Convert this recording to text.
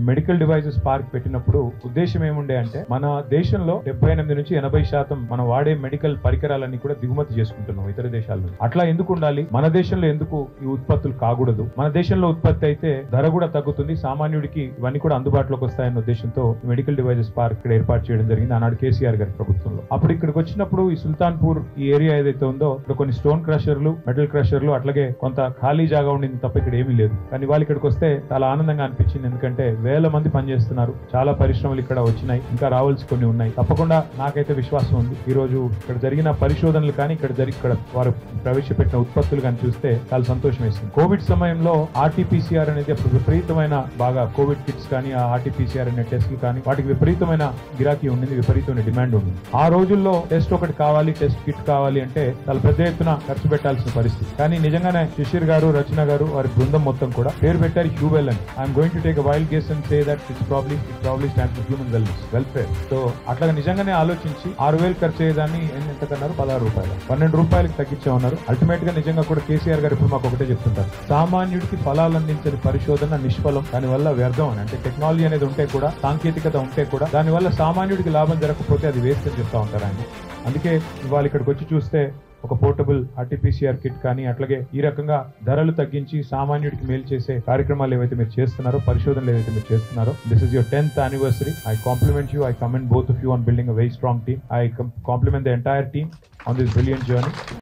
ఈ medical devices park పెట్టినప్పుడు ఉద్దేశం ఏముండే అంటే మన దేశంలో 78 నుంచి 80% మనం వాడే మెడికల్ పరికరాలన్నీ కూడా దిగుమతి చేసుకుంటున్నాం ఇతర దేశాల నుంచి. అట్లా ఎందుకు ఉండాలి? మన దేశంలో ఎందుకు ఈ ఉత్పత్తులు కాకూడదు? మన దేశంలో ఉత్పత్తి అయితే ధర కూడా తగ్గుతుంది, సామాన్యుడికి ఇవన్నీ కూడా అందుబాటులోకి వస్తాయన్న ఉద్దేశంతో మెడికల్ డివైసెస్ పార్క్ ఇక్కడ ఏర్పాటు చేయడం జరిగింది ఆనాడు కేసీఆర్ గారి ప్రభుత్వంలో. అప్పుడు ఇక్కడికి వచ్చినప్పుడు ఈ సుల్తాన్పూర్ ఈ ఏరియా ఏదైతే ఉందో ఇక్కడ కొన్ని స్టోన్ క్రషర్లు, మెటల్ క్రషర్లు, అట్లాగే కొంత ఖాళీ జాగా ఉండింది తప్ప ఇక్కడ ఏమీ లేదు. కానీ వాళ్ళు ఇక్కడికి వస్తే చాలా ఆనందంగా అనిపించింది. ఎందుకంటే వేల మంది పనిచేస్తున్నారు, చాలా పరిశ్రమలు ఇక్కడ వచ్చినాయి, ఇంకా రావాల్సి కొన్ని ఉన్నాయి. తప్పకుండా నాకైతే విశ్వాసం ఉంది. ఈ రోజు ఇక్కడ జరిగిన పరిశోధనలు కానీ ఇక్కడ వారు ప్రవేశపెట్టిన ఉత్పత్తులు కానీ చూస్తే చాలా సంతోషం వేసింది. కోవిడ్ సమయంలో ఆర్టీపీసీఆర్ అనేది అప్పుడు విపరీతమైన బాగా కోవిడ్ కిట్స్ కానీ ఆ ఆర్టీపీసీఆర్ అనే టెస్టులు కానీ వాటికి విపరీతమైన గిరాకీ ఉండింది, విపరీతమైన డిమాండ్ ఉంది. ఆ రోజుల్లో టెస్ట్ ఒకటి కావాలి, టెస్ట్ కిట్ కావాలి అంటే చాలా పెద్ద ఎత్తున ఖర్చు పెట్టాల్సిన పరిస్థితి. కానీ నిజంగానే శిశిర్ గారు, రచన గారు, వారి బృందం మొత్తం కూడా పేరు పెట్టారు హ్యూవెల్ అని. I'm going to take a wild guess and say that it probably stands for human welfare. So అట్లా నిజంగానే ఆలోచించి 6,000 ఖర్చు అయ్యేదాన్ని ఎంత కన్నారు? 16 రూపాయలు, 12 రూపాయలకి తగ్గించామన్నారు. అల్టిమేట్ గా నిజంగా కూడా కేసీఆర్ గారు ఇప్పుడు మాకు ఒకటే చెప్తుంటారు, సామాన్యుడికి ఫలాలు అందించని పరిశోధన నిష్ఫలం, దానివల్ల వ్యర్థం అని. అంటే టెక్నాలజీ అనేది ఉంటే కూడా, సాంకేతికత ఉంటే కూడా దానివల్ల సామాన్యుడికి లాభం జరగకపోతే అది వేస్ట్ అని చెప్తా ఉంటారు ఆయన. అందుకే ఇవాళ ఇక్కడికి వచ్చి చూస్తే ఒక పోర్టబుల్ ఆర్టీపీసీఆర్ కిట్ కానీ అట్లాగే ఈ రకంగా ధరలు తగ్గించి సామాన్యుడికి మేలు చేసే కార్యక్రమాలు ఏవైతే మీరు చేస్తున్నారో, పరిశోధనలు ఏవైతే మీరు చేస్తున్నారో, this is your 10th anniversary. I compliment you. I commend both of you on building a very strong team. I compliment the entire team on this brilliant journey.